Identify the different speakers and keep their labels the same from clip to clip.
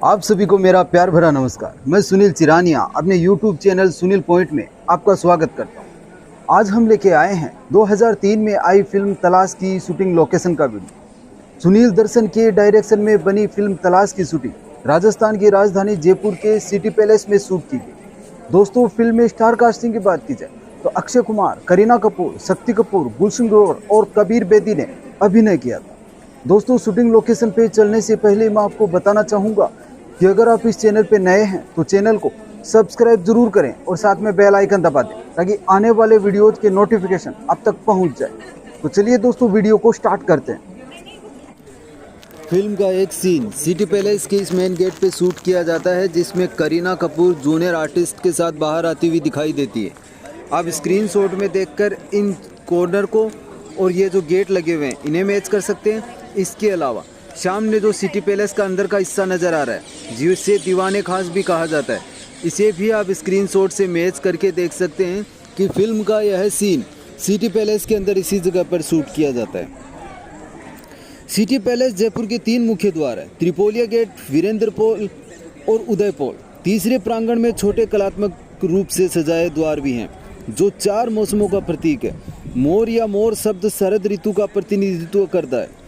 Speaker 1: आप सभी को मेरा प्यार भरा नमस्कार। मैं सुनील चिरानिया अपने YouTube चैनल सुनील पॉइंट में आपका स्वागत करता हूं। आज हम लेके आए हैं 2003 में आई फिल्म तलाश की शूटिंग लोकेशन का वीडियो। सुनील दर्शन के डायरेक्शन में बनी फिल्म तलाश की शूटिंग राजस्थान की राजधानी जयपुर के सिटी पैलेस में शूट की गई। दोस्तों, फिल्म में स्टार कास्टिंग की बात की जाए तो अक्षय कुमार, करीना कपूर, शक्ति कपूर, गुलशन ग्रोवर और कबीर बेदी ने अभिनय किया था। दोस्तों, शूटिंग लोकेशन पे चलने से पहले मैं आपको बताना चाहूँगा कि अगर आप इस चैनल पे नए हैं तो चैनल को सब्सक्राइब जरूर करें और साथ में बेल आइकन दबा दें ताकि आने वाले वीडियोज के नोटिफिकेशन आप तक पहुंच जाए। तो चलिए दोस्तों, वीडियो को स्टार्ट करते हैं। फिल्म का एक सीन सिटी पैलेस के इस मेन गेट पे शूट किया जाता है, जिसमें करीना कपूर जूनियर आर्टिस्ट के साथ बाहर आती हुई दिखाई देती है। आप स्क्रीन शॉट में देखकर इन कॉर्नर को और ये जो गेट लगे हुए हैं इन्हें मैच कर सकते हैं। इसके अलावा सामने जो सिटी पैलेस का अंदर का हिस्सा नज़र आ रहा है, जिसे दीवाने खास भी कहा जाता है, इसे भी आप स्क्रीन शॉट से मैच करके देख सकते हैं कि फिल्म का यह सीन सिटी पैलेस के अंदर इसी जगह पर शूट किया जाता है। सिटी पैलेस जयपुर के 3 मुख्य द्वार है: त्रिपोलिया गेट, वीरेंद्र पोल और उदय पोल। तीसरे प्रांगण में छोटे कलात्मक रूप से सजाए द्वार भी हैं, जो 4 मौसमों का प्रतीक है। मोर या मोर शब्द शरद ऋतु का प्रतिनिधित्व करता है।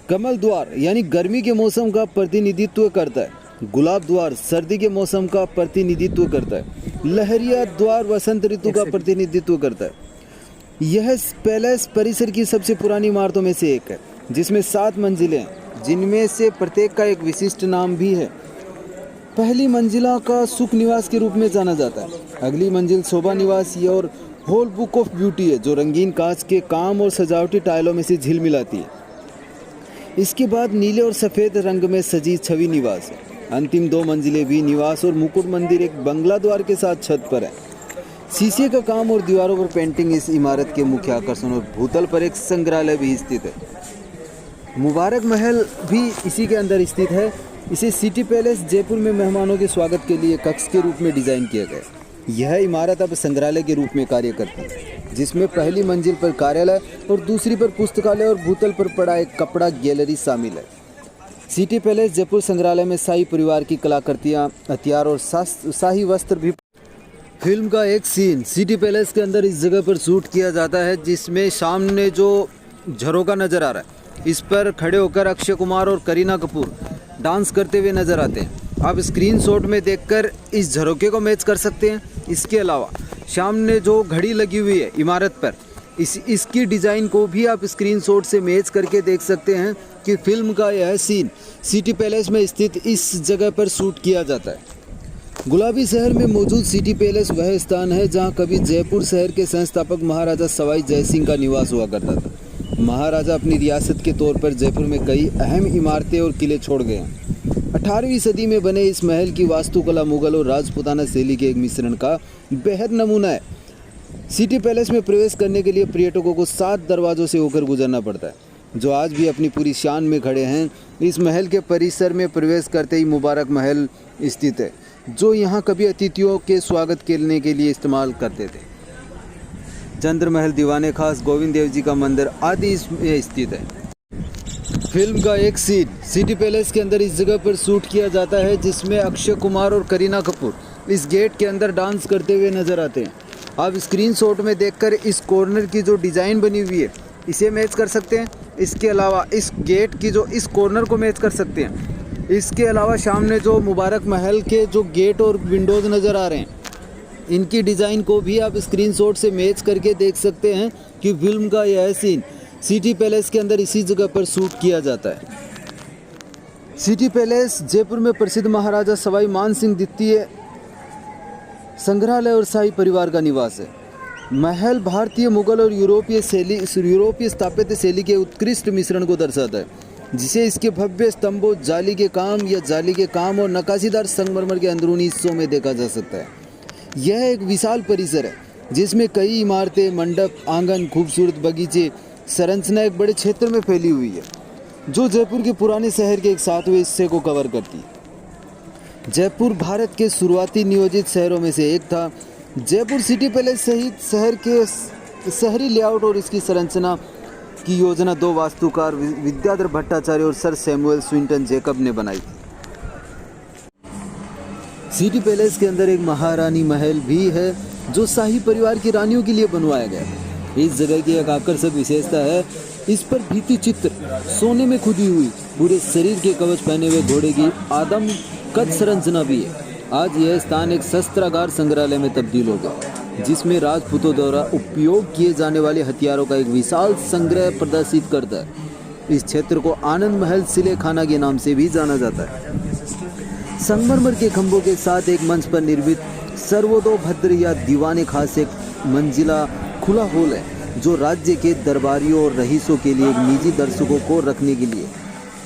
Speaker 1: कमल द्वार यानी गर्मी के मौसम का प्रतिनिधित्व करता है। गुलाब द्वार सर्दी के मौसम का प्रतिनिधित्व करता है। लहरिया द्वार वसंत ऋतु का प्रतिनिधित्व करता है। यह पैलेस परिसर की सबसे पुरानी इमारतों में से एक है, जिसमें 7 मंजिलें हैं, जिनमें से प्रत्येक का एक विशिष्ट नाम भी है। पहली मंजिला का सुख निवास के रूप में जाना जाता है। अगली मंजिल शोभा निवास और हॉल बुक ऑफ ब्यूटी है, जो रंगीन कांच के काम और सजावटी टाइलों में से झिलमिलाती है। इसके बाद नीले और सफ़ेद रंग में सजी छवि निवास है। अंतिम 2 मंजिलें भी निवास और मुकुट मंदिर एक बंगला द्वार के साथ छत पर है। शीशे का काम और दीवारों पर पेंटिंग इस इमारत के मुख्य आकर्षण और भूतल पर एक संग्रहालय भी स्थित है। मुबारक महल भी इसी के अंदर स्थित है। इसे सिटी पैलेस जयपुर में मेहमानों के स्वागत के लिए कक्ष के रूप में डिज़ाइन किया गया है। यह इमारत अब संग्रहालय के रूप में कार्य करती है, जिसमें पहली मंजिल पर कार्यालय और दूसरी पर पुस्तकालय और भूतल पर पड़ा एक कपड़ा गैलरी शामिल है। सिटी पैलेस जयपुर संग्रहालय में शाही परिवार की कलाकृतियाँ, हथियार और शाही वस्त्र भी। फिल्म का एक सीन सिटी पैलेस के अंदर इस जगह पर शूट किया जाता है, जिसमें सामने जो झरोका नज़र आ रहा है, इस पर खड़े होकर अक्षय कुमार और करीना कपूर डांस करते हुए नजर आते हैं। आप स्क्रीन शॉट में देखकर इस झरोके को मैच कर सकते हैं। इसके अलावा सामने जो घड़ी लगी हुई है इमारत पर, इसकी डिज़ाइन को भी आप स्क्रीन शॉट से मैच करके देख सकते हैं कि फिल्म का यह सीन सिटी पैलेस में स्थित इस जगह पर शूट किया जाता है। गुलाबी शहर में मौजूद सिटी पैलेस वह स्थान है जहां कभी जयपुर शहर के संस्थापक महाराजा सवाई जय सिंह का निवास हुआ करता था। महाराजा अपनी रियासत के तौर पर जयपुर में कई अहम इमारतें और किले छोड़ गए हैं। 18वीं सदी में बने इस महल की वास्तुकला मुगल और राजपूताना शैली के एक मिश्रण का बेहद नमूना है। सिटी पैलेस में प्रवेश करने के लिए पर्यटकों को 7 दरवाजों से होकर गुजरना पड़ता है, जो आज भी अपनी पूरी शान में खड़े हैं। इस महल के परिसर में प्रवेश करते ही मुबारक महल स्थित है, जो यहाँ कभी अतिथियों के स्वागत करने के लिए इस्तेमाल करते थे। चंद्र महल, दीवाने खास, गोविंद देव जी का मंदिर आदि इसमें स्थित है। फिल्म का एक सीन सिटी पैलेस के अंदर इस जगह पर शूट किया जाता है, जिसमें अक्षय कुमार और करीना कपूर इस गेट के अंदर डांस करते हुए नजर आते हैं। आप स्क्रीन शॉट में देखकर इस कॉर्नर की जो डिज़ाइन बनी हुई है इसे मैच कर सकते हैं। इसके अलावा इस गेट की जो इस कॉर्नर को मैच कर सकते हैं। इसके अलावा सामने जो मुबारक महल के जो गेट और विंडोज़ नज़र आ रहे हैं, इनकी डिज़ाइन को भी आप स्क्रीन शॉट से मैच करके देख सकते हैं कि फिल्म का यह सीन सिटी पैलेस के अंदर इसी जगह पर शूट किया जाता है। सिटी पैलेस जयपुर में प्रसिद्ध महाराजा सवाई मानसिंह द्वितीय संग्रहालय और शाही परिवार का निवास है। महल भारतीय, मुगल और यूरोपीय स्थापत्य शैली के उत्कृष्ट मिश्रण को दर्शाता है, जिसे इसके भव्य स्तंभों, जाली के काम और नक्काशीदार संगमरमर के अंदरूनी हिस्सों में देखा जा सकता है। यह एक विशाल परिसर है, जिसमें कई इमारतें, मंडप, आंगन, खूबसूरत बगीचे, संरचना एक बड़े क्षेत्र में फैली हुई है, जो जयपुर के पुराने शहर के एक 7वें हिस्से को कवर करती है। जयपुर भारत के शुरुआती नियोजित शहरों में से एक था। जयपुर सिटी पैलेस सहित शहर के शहरी लेआउट और इसकी संरचना की योजना 2 वास्तुकार विद्याधर भट्टाचार्य और सर सैमुअल स्विंटन जैकब ने बनाई थी। सिटी पैलेस के अंदर एक महारानी महल भी है जो शाही परिवार की रानियों के लिए बनवाया गया है। इस जगह की एक आकर्षक विशेषता है, इस पर भित्ति चित्र सोने में खुदी हुई पूरे शरीर के कवच पहने हुए घोड़े की आदम कद संरचना भी है। आज यह स्थान एक शस्त्रागार संग्रहालय में तब्दील हो गया, जिसमें राजपूतों द्वारा उपयोग किए जाने वाले हथियारों का एक विशाल संग्रह प्रदर्शित करता है। इस क्षेत्र को आनंद महल सिले खाना के नाम से भी जाना जाता है। संगमरमर के खंभों के साथ एक मंच पर निर्मित सर्वतोभद्र या दीवाने खास एक मंजिला खुला हॉल है, जो राज्य के दरबारियों और रईसों के लिए एक निजी दर्शकों को रखने के लिए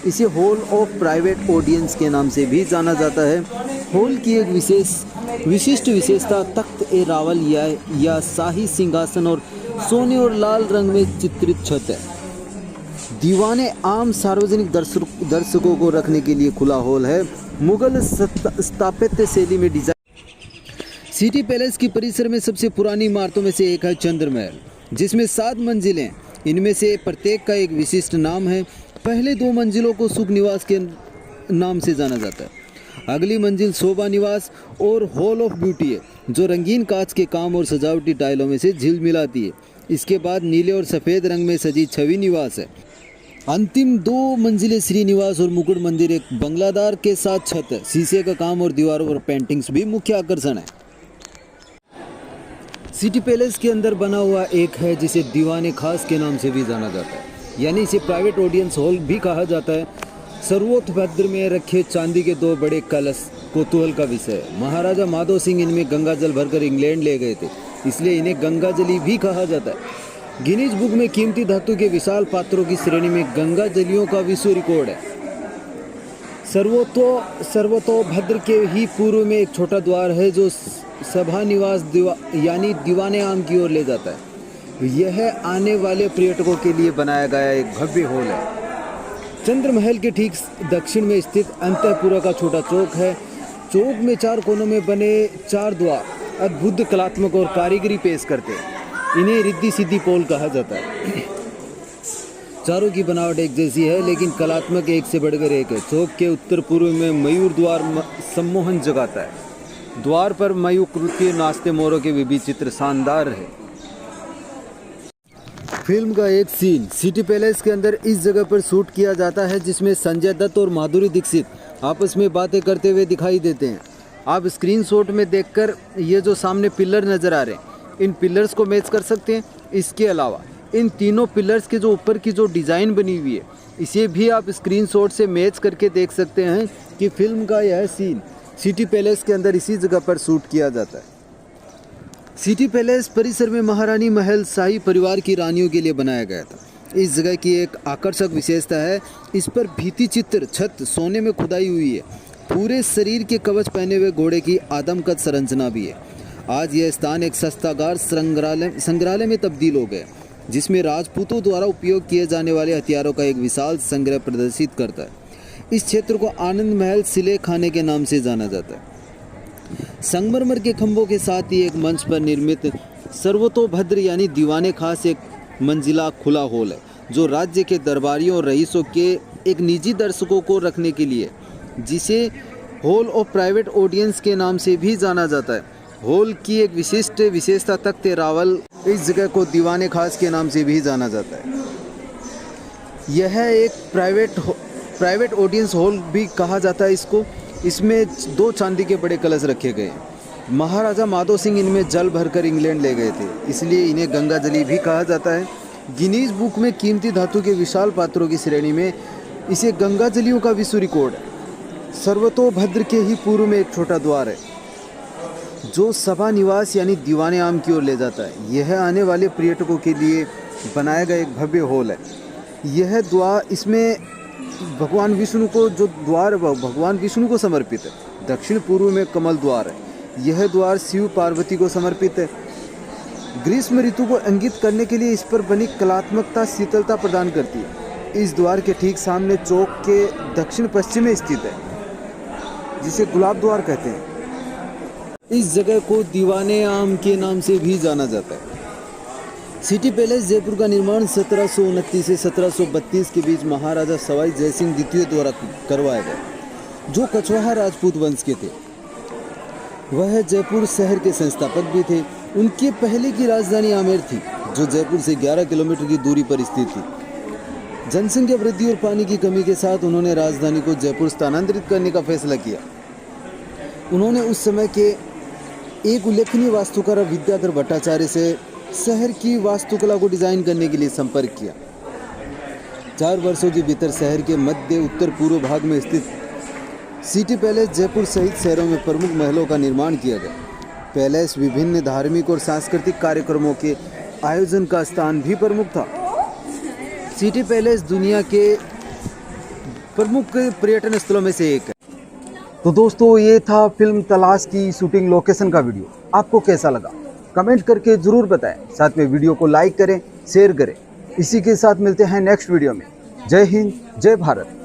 Speaker 1: इसे हॉल ऑफ प्राइवेट ऑडियंस के नाम से भी जाना जाता है। हॉल की एक विशिष्ट विशेषता तख्त ए रावल या शाही सिंहासन और सोने और लाल रंग में चित्रित छत है। दीवाने आम सार्वजनिक दर्शकों को रखने के लिए खुला हॉल है। मुगल स्थापत्य शैली में डिजाइन। सिटी पैलेस की परिसर में सबसे पुरानी इमारतों में से एक है चंद्र महल, जिसमें 7 मंजिलें। इनमें से प्रत्येक का एक विशिष्ट नाम है। पहले 2 मंजिलों को सुख निवास के नाम से जाना जाता है। अगली मंजिल शोभा निवास और हॉल ऑफ ब्यूटी है, जो रंगीन कांच के काम और सजावटी टाइलों में से झिलमिलाती है। इसके बाद नीले और सफ़ेद रंग में सजी छवि निवास है। अंतिम 2 मंजिलें श्रीनिवास और मुकुट मंदिर एक बंगलादार के साथ छत है। शीशे का काम और दीवारों पर पेंटिंग्स भी मुख्य आकर्षण है। सिटी पैलेस के अंदर बना हुआ एक है जिसे दीवाने खास के नाम से भी जाना जाता है, यानी इसे प्राइवेट ऑडियंस हॉल भी कहा जाता है। सर्वोतभद्र में रखे चांदी के 2 बड़े कलश कौतूहल का विषय है। महाराजा माधो सिंह इनमें गंगा जल भरकर इंग्लैंड ले गए थे, इसलिए इन्हें गंगा जली भी कहा जाता है। गिनीज बुक में कीमती धातु के विशाल पात्रों की श्रेणी में गंगा जलियों का विश्व रिकॉर्ड है। सर्वतोभद्र के ही पूर्व में एक छोटा द्वार है, जो सभा निवास यानी दीवाने आम की ओर ले जाता है। यह आने वाले पर्यटकों के लिए बनाया गया एक भव्य हॉल है। चंद्र महल के ठीक दक्षिण में स्थित अंतःपुरा का छोटा चौक है। चौक में 4 कोनों में बने 4 द्वार अद्भुत कलात्मक और कारीगरी पेश करते हैं। इन्हें रिद्धि सिद्धि पोल कहा जाता है। चारों की बनावट एक जैसी है, लेकिन कलात्मक एक से बढ़कर एक है। चौक के उत्तर पूर्व में मयूर द्वार सम्मोहन जगाता है। द्वार पर मयूकृतीय नाचते मोरों के विभिन्न चित्र शानदार है। फिल्म का एक सीन सिटी पैलेस के अंदर इस जगह पर शूट किया जाता है, जिसमें संजय दत्त और माधुरी दीक्षित आपस में बातें करते हुए दिखाई देते हैं। आप स्क्रीनशॉट में देखकर ये जो सामने पिलर नज़र आ रहे हैं, इन पिलर्स को मैच कर सकते हैं। इसके अलावा इन तीनों पिलर्स के जो ऊपर की जो डिज़ाइन बनी हुई है, इसे भी आप स्क्रीनशॉट से मैच करके देख सकते हैं कि फिल्म का यह सीन सिटी पैलेस के अंदर इसी जगह पर शूट किया जाता है। सिटी पैलेस परिसर में महारानी महल शाही परिवार की रानियों के लिए बनाया गया था। इस जगह की एक आकर्षक विशेषता है, इस पर भित्ति चित्र छत सोने में खुदाई हुई है। पूरे शरीर के कवच पहने हुए घोड़े की आदमकद संरचना भी है। आज यह स्थान एक शस्त्रागार संग्रहालय में तब्दील हो गया, जिसमें राजपूतों द्वारा उपयोग किए जाने वाले हथियारों का एक विशाल संग्रह प्रदर्शित करता है। इस क्षेत्र को आनंद महल सिले खाने के नाम से जाना जाता है। संगमरमर के खंभों के साथ ही एक मंच पर निर्मित सर्वतोभद्र यानी दीवाने खास एक मंजिला खुला हॉल है, जो राज्य के दरबारियों और रईसों के एक निजी दर्शकों को रखने के लिए जिसे हॉल ऑफ प्राइवेट ऑडियंस के नाम से भी जाना जाता है। हॉल की एक विशेषता तख्त रावल, इस जगह को दीवाने खास के नाम से भी जाना जाता है। यह एक प्राइवेट ऑडियंस हॉल भी कहा जाता है इसको। इसमें 2 चांदी के बड़े कलश रखे गए। महाराजा माधो सिंह इनमें जल भरकर इंग्लैंड ले गए थे, इसलिए इन्हें गंगा जली भी कहा जाता है। गिनीज बुक में कीमती धातु के विशाल पात्रों की श्रेणी में इसे गंगा जलियों का विश्व रिकॉर्ड है। सर्वतोभद्र के ही पूर्व में एक छोटा द्वार है, जो सभा निवास यानी दीवाने आम की ओर ले जाता है। यह आने वाले पर्यटकों के लिए बनाया गया एक भव्य हॉल है। यह द्वार, इसमें भगवान विष्णु को जो द्वार है भगवान विष्णु को समर्पित है। दक्षिण पूर्व में कमल द्वार है। यह द्वार शिव पार्वती को समर्पित है। ग्रीष्म ऋतु को इंगित करने के लिए इस पर बनी कलात्मकता शीतलता प्रदान करती है। इस द्वार के ठीक सामने चौक के दक्षिण पश्चिम में स्थित है, जिसे गुलाब द्वार कहते हैं। इस जगह को दीवाने आम के नाम से भी जाना जाता है। सिटी पैलेस जयपुर का निर्माण 1729 से 1732 के बीच महाराजा सवाई जयसिंह द्वितीय द्वारा करवाया गया, जो कछवाहा राजपूत वंश के थे। वह जयपुर शहर के संस्थापक भी थे। उनकी पहले की राजधानी आमेर थी, जो जयपुर से 11 किलोमीटर की दूरी पर स्थित थी। जनसंख्या वृद्धि और पानी की कमी के साथ उन्होंने राजधानी को जयपुर स्थानांतरित करने का फैसला किया। उन्होंने उस समय के एक उल्लेखनीय वास्तुकार विद्याधर भट्टाचार्य से शहर की वास्तुकला को डिजाइन करने के लिए संपर्क किया। 4 वर्षों के भीतर शहर के मध्य उत्तर पूर्व भाग में स्थित सिटी पैलेस जयपुर सहित शहरों में प्रमुख महलों का निर्माण किया गया। पैलेस विभिन्न धार्मिक और सांस्कृतिक कार्यक्रमों के आयोजन का स्थान भी प्रमुख था। सिटी पैलेस दुनिया के प्रमुख पर्यटन स्थलों में से एक है। तो दोस्तों, ये था फिल्म तलाश की शूटिंग लोकेशन का वीडियो। आपको कैसा लगा कमेंट करके ज़रूर बताएं। साथ में वीडियो को लाइक करें, शेयर करें। इसी के साथ मिलते हैं नेक्स्ट वीडियो में। जय हिंद, जय भारत।